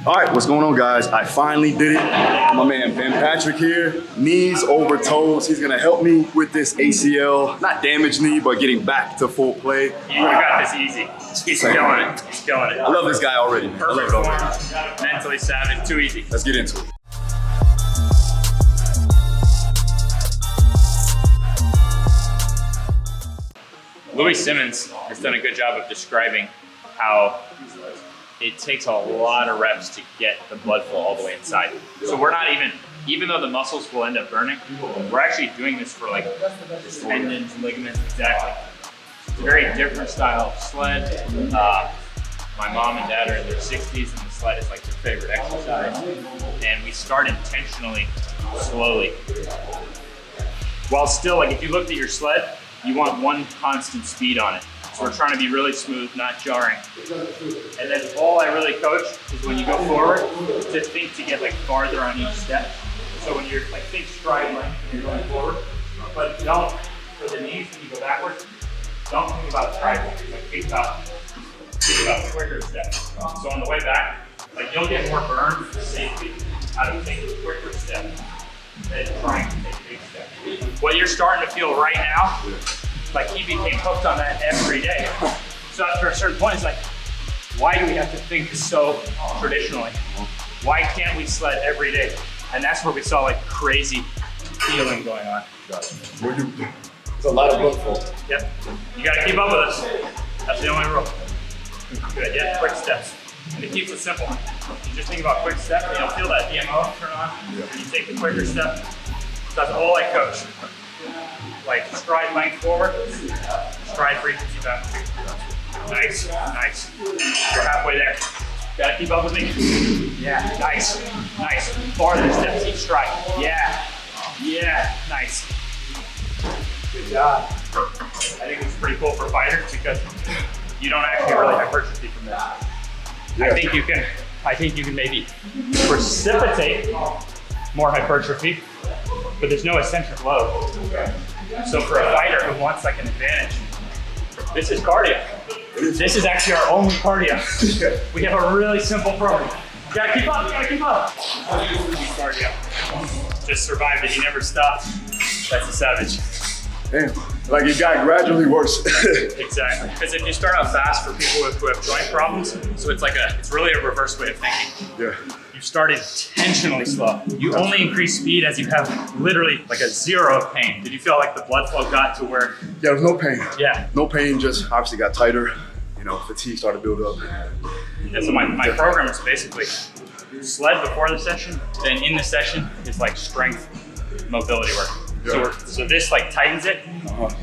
All right, what's going on, guys? I finally did it. My man Ben Patrick here, knees over toes. He's gonna help me with this ACL, not damaged knee, but getting back to full play. You would have got this easy. He's killing it. He's killing it. I love this guy already. Perfect form, mentally savage, too easy. Let's get into it. Louis Simmons has done a good job of describing how it takes a lot of reps to get the blood flow all the way inside. So we're not even though the muscles will end up burning, we're actually doing this for like tendons, ligaments, exactly. It's a very different style of sled. My mom and dad are in their 60s and the sled is like their favorite exercise. And we start intentionally, slowly. While still, like if you looked at your sled, you want one constant speed on it. So we're trying to be really smooth, not jarring. And then all I really coach is when you go forward, to think to get like farther on each step. So when you're like, think stride length when you're going forward, but don't, for the knees, when you go backwards, don't think about stride length, like think about quicker steps. So on the way back, like you'll get more burn safely out of taking quicker steps than trying to take big steps. What you're starting to feel right now, like he became hooked on that every day. So after a certain point, it's like, why do we have to think so traditionally? Why can't we sled every day? And that's where we saw like crazy healing going on. There's a lot of blood flow. Yep, you gotta keep up with us. That's the only rule. Good, yeah, quick steps. And it keeps it simple. You just think about quick steps, and you'll feel that DMO turn on, and you take the quicker step. That's all I coach. Like stride length forward, stride frequency back. Nice, nice. We're halfway there. Gotta keep up with me. Yeah, nice, nice. Farther steps each stride. Yeah, yeah, nice. Good job. I think it's pretty cool for fighters because you don't actually really hypertrophy from this. Yeah. I think you can maybe precipitate more hypertrophy, but there's no eccentric load. So for a fighter who wants like an advantage, this is cardio. This is actually our only cardio. We have a really simple program. You gotta keep up, you gotta keep up. Cardio. Just survived it, he never stopped. That's a savage. Damn, like it got gradually worse. Exactly, because if you start out fast for people who have joint problems, so it's really a reverse way of thinking. Yeah. You started intentionally slow. You only increase speed as you have literally like a zero of pain. Did you feel like the blood flow got to where? Yeah, there was no pain. Yeah. No pain, just obviously got tighter. You know, fatigue started to build up. And so my program is basically sled before the session, then in the session is like strength mobility work. Yeah. So this like tightens it,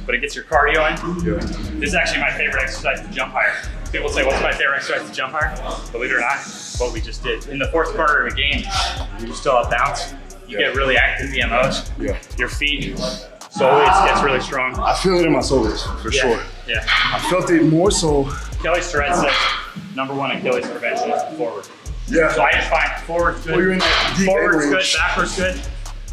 but it gets your cardio in. Yeah. This is actually my favorite exercise to jump higher. People say, what's my favorite exercise to jump higher? Believe it or not, what we just did. In the fourth quarter of a game, you still have bounce. You get really active VMOs. Yeah. Your feet, soleus gets really strong. I feel it in my soleus, for sure. Yeah. I felt it more so. Achilles Tourette says, #1 Achilles prevention is the forward. Yeah. So I just find forward's good. Well, you're in that deep forward's range. good, backwards good.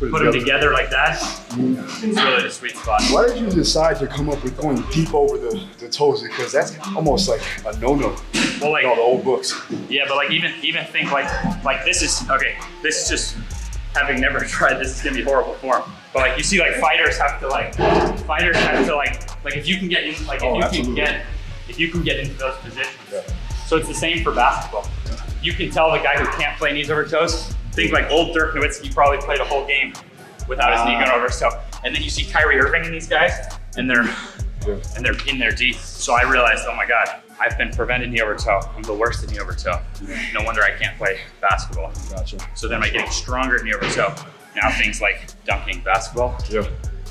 Put them together like that, it's really the sweet spot. Why did you decide to come up with going deep over the toes? Because that's almost like a no-no. Well, like all the old books. Yeah, but like even think like this is okay. This is just having never tried. This is gonna be horrible form. But like you see, like fighters have to like if you can get in if you can get into those positions. Yeah. So it's the same for basketball. You can tell the guy who can't play knees over toes. Think like old Dirk Nowitzki probably played a whole game without his knee going over his toe. And then you see Kyrie Irving and these guys, and they're in there deep. So I realized, oh my God, I've been prevented knee over toe. I'm the worst at knee over toe. No wonder I can't play basketball. Gotcha. So then by getting stronger at knee over toe, now things like dunking basketball, it's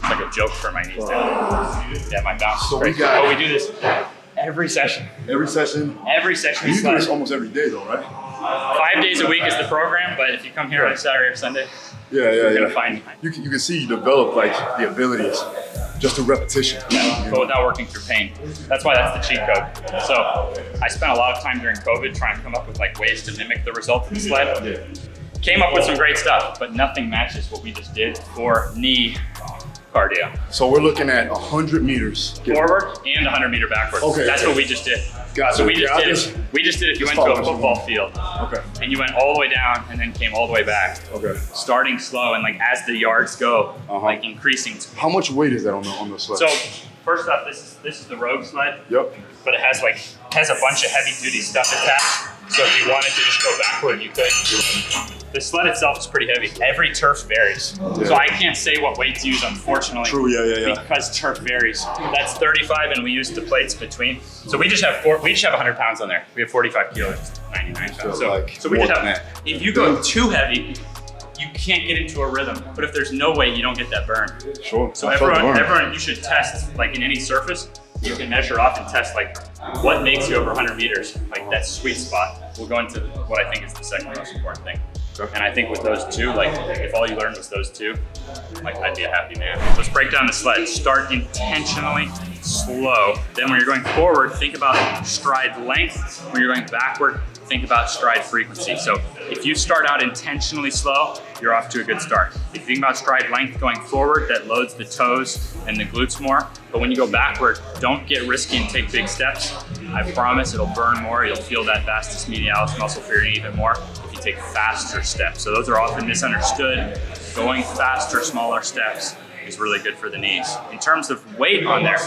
like a joke for my knees. Yeah, my bounce is great. But we do this every session. Every session? Every session. You do this almost every day though, right? 5 days a week is the program, but if you come here on Saturday or Sunday, you're gonna find me. You can see you develop like the abilities just through repetition. Yeah, but without working through pain. That's why that's the cheat code. So I spent a lot of time during COVID trying to come up with like ways to mimic the result of the sled. Came up with some great stuff, but nothing matches what we just did for knee cardio. So we're looking at 100 meters. Forward and 100 meter backward. Okay. That's what we just did. Gotcha. So we just Yeah, did if you went to a football field Okay. and you went all the way down and then came all the way back. Okay. Starting slow and like as the yards go, like increasing. How much weight is that on the sled? So first off, this is the Rogue sled. Yep. But it has a bunch of heavy duty stuff attached. So if you wanted to just go backward, you could. The sled itself is pretty heavy. Every turf varies. Yeah. So I can't say what weight to use, unfortunately. True, yeah. Because turf varies. That's 35 and we use the plates between. So we just have 100 pounds on there. We have 45 kilos, 99 pounds. So we just have, if you go too heavy, you can't get into a rhythm. But if there's no weight, you don't get that burn. Sure. So everyone, you should test, like in any surface, you can measure off and test like what makes you over 100 meters, like that sweet spot. We'll go into what I think is the second most important thing. And I think with those two, like if all you learned was those two, like I'd be a happy man. Let's break down the sled. Start intentionally slow. Then when you're going forward, think about stride length. When you're going backward, think about stride frequency. So if you start out intentionally slow, you're off to a good start. If you think about stride length going forward, that loads the toes and the glutes more. But when you go backward, don't get risky and take big steps. I promise it'll burn more. You'll feel that vastus medialis muscle for your knee even more if you take faster steps. So those are often misunderstood. Going faster, smaller steps is really good for the knees. In terms of weight on there,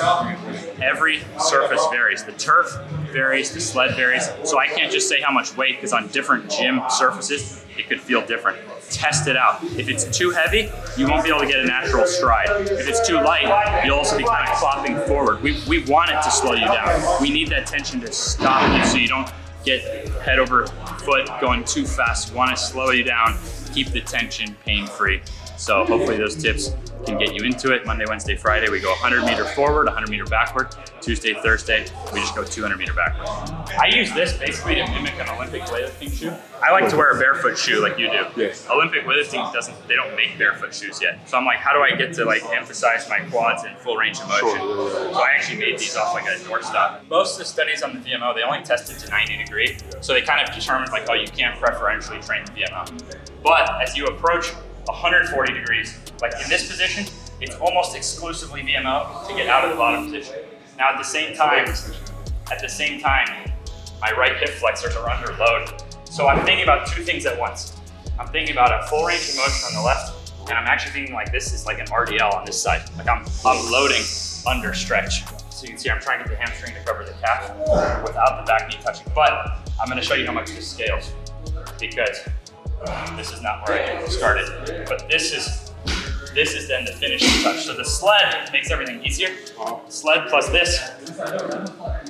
every surface varies. The turf varies, the sled varies. So I can't just say how much weight because on different gym surfaces, it could feel different. Test it out. If it's too heavy, you won't be able to get a natural stride. If it's too light, you'll also be kind of clopping forward. We want it to slow you down. We need that tension to stop you so you don't get head over foot going too fast. We want to slow you down, keep the tension pain-free. So hopefully those tips can get you into it. Monday, Wednesday, Friday, we go 100 meter forward, 100 meter backward. Tuesday, Thursday, we just go 200 meter backward. I use this basically to mimic an Olympic weightlifting shoe. I like to wear a barefoot shoe like you do. Yes. Olympic weightlifting they don't make barefoot shoes yet. So I'm like, how do I get to like emphasize my quads and full range of motion? So I actually made these off like a North Star. Most of the studies on the VMO, they only tested to 90 degrees. So they kind of determined like, oh, you can't preferentially train the VMO. But as you approach 140 degrees, like in this position, it's almost exclusively VMO to get out of the bottom position. Now at the same time, my right hip flexors are under load. So I'm thinking about two things at once. I'm thinking about a full range of motion on the left, and I'm actually thinking like this is like an RDL on this side. Like I'm loading under stretch. So you can see I'm trying to get the hamstring to cover the calf without the back knee touching. But I'm gonna show you how much this scales because this is not where I started. But this is then the finishing touch. So the sled makes everything easier. Sled plus this.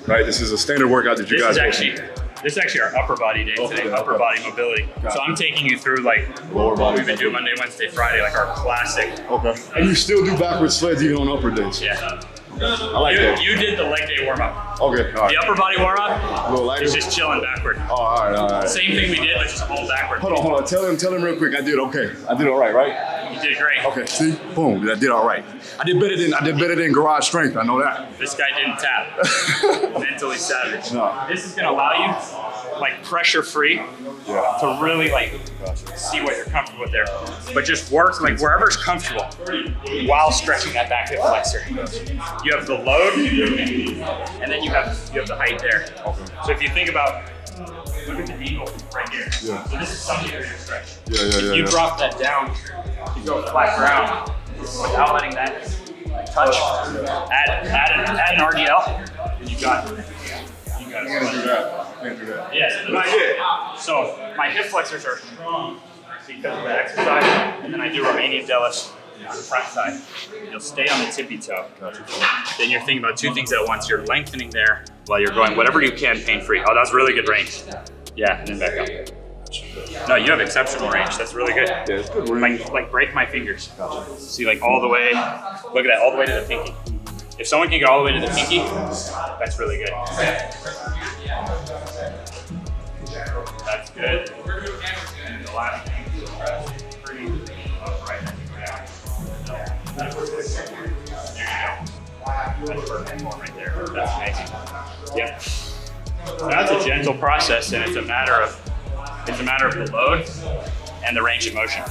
Right, this is a standard workout that you guys do. This is actually our upper body day today, upper body mobility. So I'm taking you through like lower body. We've been doing Monday, Wednesday, Friday, like our classic. Okay. And you still do backward sleds even on upper days? Yeah. I like that. You did the leg day warm up. Okay, all right. The upper body warm up A little lighter? is just chilling backward. Oh, all right. Same thing we did, but just all backward. Hold on. Tell him real quick. I did okay. I did all right? You did great. Okay, see? Boom, I did all right. I did better than garage strength, I know that. This guy didn't tap. Mentally savage. No. This is gonna allow you, like pressure free, to really like see what you're comfortable with there. But just work like wherever's comfortable while stretching that back hip flexor. You have the load, and then you have the height there. Okay. So if you think about, look at the angle right here. Yeah. So this is some degree of stretch. Yeah. If you drop that down, you go flat ground without letting that touch. Add an RDL, and you got it. I can't do that. Yes. So my hip flexors are strong because of that exercise, and then I do Romanian deadlifts on the front side. You'll stay on the tippy toe. Then you're thinking about two things at once. You're lengthening there while you're going whatever you can pain-free. Oh, that's really good range. Yeah, and then back up. No, you have exceptional range. That's really good. Yeah, it's good range. Like break my fingers. See, like all the way. Look at that, all the way to the pinky. If someone can get all the way to the pinky, that's really good. That's good. And the last thing is pretty upright as you go down. There you go. That's perfect form right there. That's amazing. Yep. So that's a gentle process, and it's a matter of the load and the range of motion.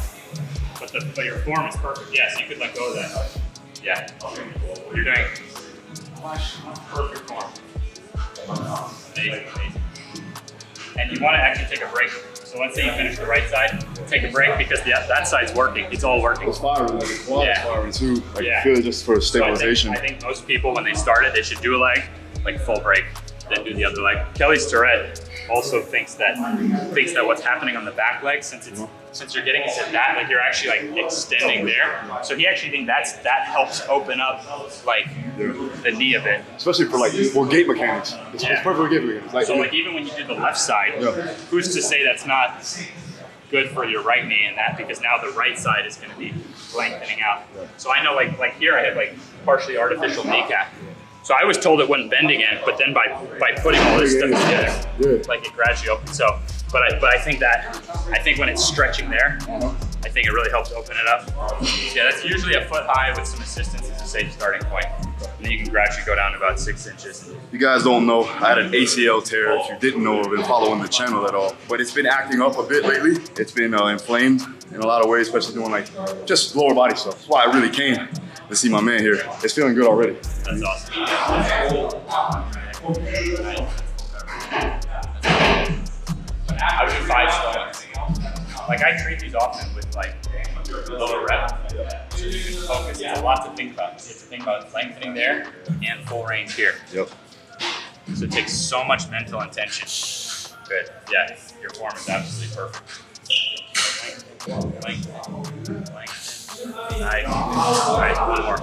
But your form is perfect. Yes, you could let go of that. Yeah. You're doing perfect form. Amazing, amazing. And you want to actually take a break. So let's say you finish the right side, take a break because that side's working. It's all working. It's firing, like the quad is firing too. Like I feel it just for stabilization. So I think most people, when they start it, they should do a leg, like full break, then do the other leg. Kelly's Tourette also thinks that what's happening on the back leg, since you're getting into that, like you're actually like extending there. So he actually thinks that helps open up like the knee a bit. Especially for like gait mechanics. It's perfect for gait mechanics. Like, so like even when you do the left side, who's to say that's not good for your right knee in that, because now the right side is going to be lengthening out. So I know like here I have like partially artificial kneecap. So I was told it wouldn't bend again, but then by putting all this stuff together, like it gradually opens. So, but I think when it's stretching there, I think it really helps open it up. Yeah, that's usually a foot high with some assistance is a safe starting point. And then you can gradually go down to about 6 inches. You guys don't know, I had an ACL tear. If you didn't know, I've been following the channel at all. But it's been acting up a bit lately. It's been inflamed in a lot of ways, especially doing like just lower body stuff. That's why I really came to see my man here. It's feeling good already. That's awesome. I would do 5 slow ones. Like I treat these often with like lower rep. So you can focus. It's a lot to think about. You have to think about lengthening there and full range here. Yep. So it takes so much mental intention. Good. Yeah, your form is absolutely perfect. Lengthen. Nice. All right,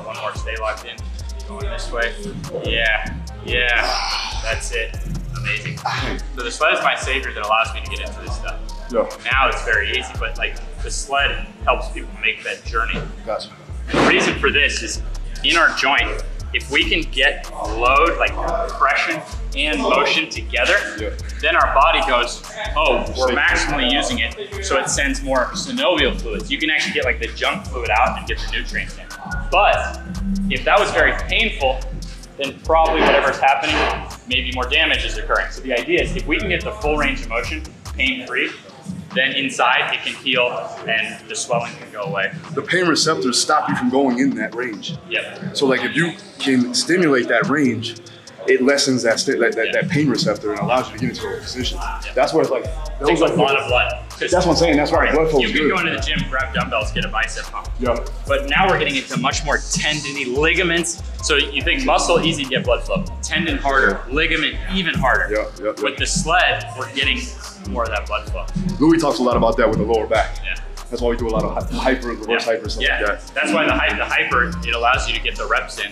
one more. Stay locked in. Going this way. Yeah. That's it. Amazing. So the sled is my savior that allows me to get into this stuff. Yeah. Now it's very easy, but like the sled helps people make that journey. Gotcha. And the reason for this is in our joint, if we can get load, like compression and motion together, then our body goes, oh, we're maximally using it, so it sends more synovial fluids. You can actually get like the junk fluid out and get the nutrients in. But if that was very painful, then probably whatever's happening, maybe more damage is occurring. So the idea is if we can get the full range of motion, pain-free, then inside it can heal and the swelling can go away. The pain receptors stop you from going in that range. Yep. So like if you can stimulate that range, it lessens that pain receptor and allows you to get into a position. That's where it's like, it takes a lot of blood. That's what I'm saying. That's why blood flow is good. You can go into the gym, grab dumbbells, get a bicep pump. Yeah. But now we're getting into much more tendony, ligaments. So you think muscle, easy to get blood flow. Tendon harder, ligament even harder. Yeah. With the sled, we're getting more of that blood flow. Louis talks a lot about that with the lower back. Yeah. That's why we do a lot of hyper, reverse hyper, stuff like that. That's why the hyper, it allows you to get the reps in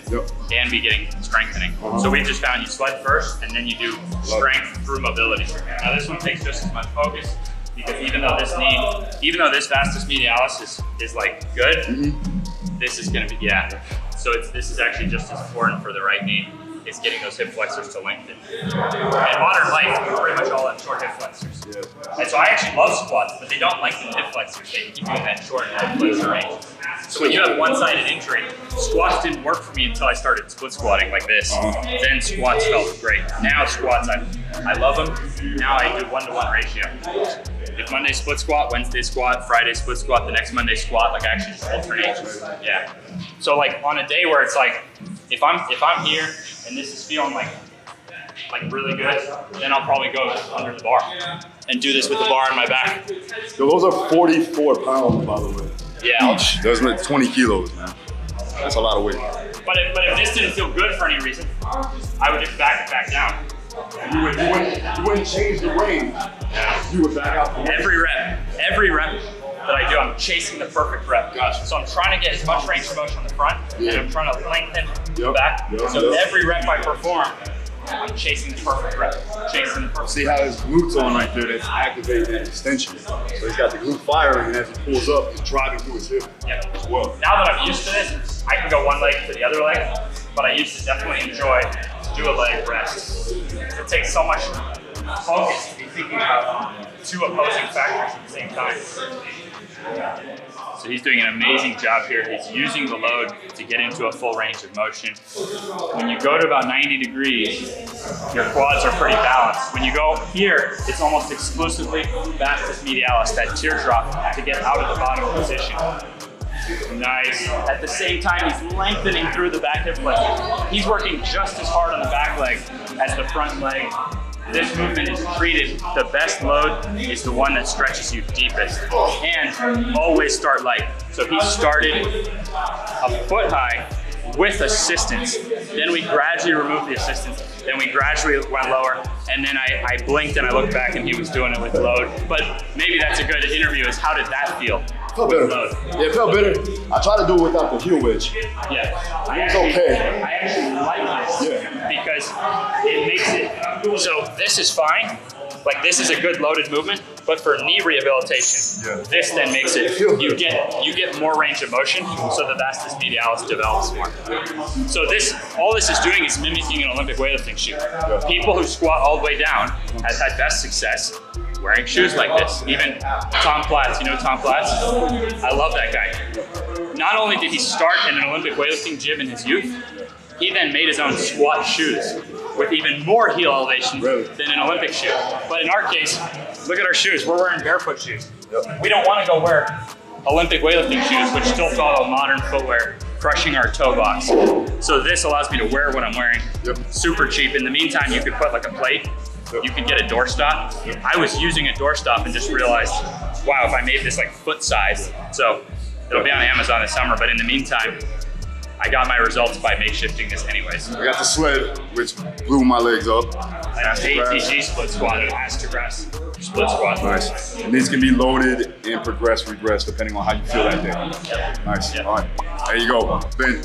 and be getting strengthening. So we just found you sled first and then you do strength through mobility. Now this one takes just as much focus because even though this vastus medialis is like good, this is gonna be, So this is actually just as important for the right knee. Is getting those hip flexors to lengthen. In modern life, we pretty much all have short hip flexors. And so I actually love squats, but they don't lengthen the hip flexors. They keep you in that short hip flexor range. So when you have one-sided injury, squats didn't work for me until I started split squatting like this. Then squats felt great. Now squats, I love them. Now I do 1-to-1 ratio. If Monday split squat, Wednesday squat, Friday split squat, the next Monday squat, like I actually just alternate. Yeah. So like on a day where it's like, if I'm here and this is feeling like really good, then I'll probably go under the bar and do this with the bar on my back. So those are 44 pounds, by the way. Yeah. Those are 20 kilos, man. That's a lot of weight. But if this didn't feel good for any reason, I would just back it back down. You wouldn't change the range. You would back out. Every rep that I do, I'm chasing the perfect rep. So I'm trying to get as much range of motion on the front, and I'm trying to lengthen the back. So every rep I perform, I'm chasing the perfect rep. See how his glutes on right there, that's activating that extension. So he's got the glute firing, and as he pulls up, he's driving through his hip as well. Now that I'm used to this, I can go one leg to the other leg, but I used to definitely enjoy to do a leg rest. It takes so much focus to be thinking about 2 opposing factors at the same time. So he's doing an amazing job here. He's using the load to get into a full range of motion. When you go to about 90 degrees, your quads are pretty balanced. When you go here, it's almost exclusively vastus medialis, that teardrop, to get out of the bottom position. Nice. At the same time, he's lengthening through the back hip flexor. He's working just as hard on the back leg as the front leg. This movement is treated, the best load is the one that stretches you deepest. And always start light. So he started a foot high with assistance. Then we gradually removed the assistance. Then we gradually went lower. And then I blinked and I looked back and he was doing it with load. But maybe that's a good interview is how did that feel? Felt better. Load. Yeah, it felt better. I tried to do it without the heel wedge. Yeah. It's okay. I actually like this because it makes it, so this is fine. Like this is a good loaded movement, but for knee rehabilitation, this then makes it, you get more range of motion, so the vastus medialis develops more. So all this is doing is mimicking an Olympic weightlifting shoe. People who squat all the way down have had best success wearing shoes like this. Even Tom Platz, you know Tom Platz? I love that guy. Not only did he start in an Olympic weightlifting gym in his youth, he then made his own squat shoes with even more heel elevation than an Olympic shoe. But in our case, look at our shoes. We're wearing barefoot shoes. We don't want to go wear Olympic weightlifting shoes, which still follow modern footwear, crushing our toe box. So this allows me to wear what I'm wearing super cheap. In the meantime, you could put like a plate. You could get a doorstop. I was using a doorstop and just realized, wow, if I made this like foot size. So it'll be on Amazon this summer, but in the meantime, I got my results by makeshifting this anyways. I got the sled, which blew my legs up. And ATG split squat and ass to grass split squat. Nice. And these can be loaded and progress, regress, depending on how you feel that day. Nice. All right. There you go. Ben,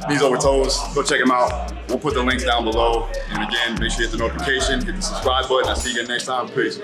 knees over toes. Go check him out. We'll put the links down below. And again, make sure you hit the notification, hit the subscribe button. I'll see you again next time. Peace.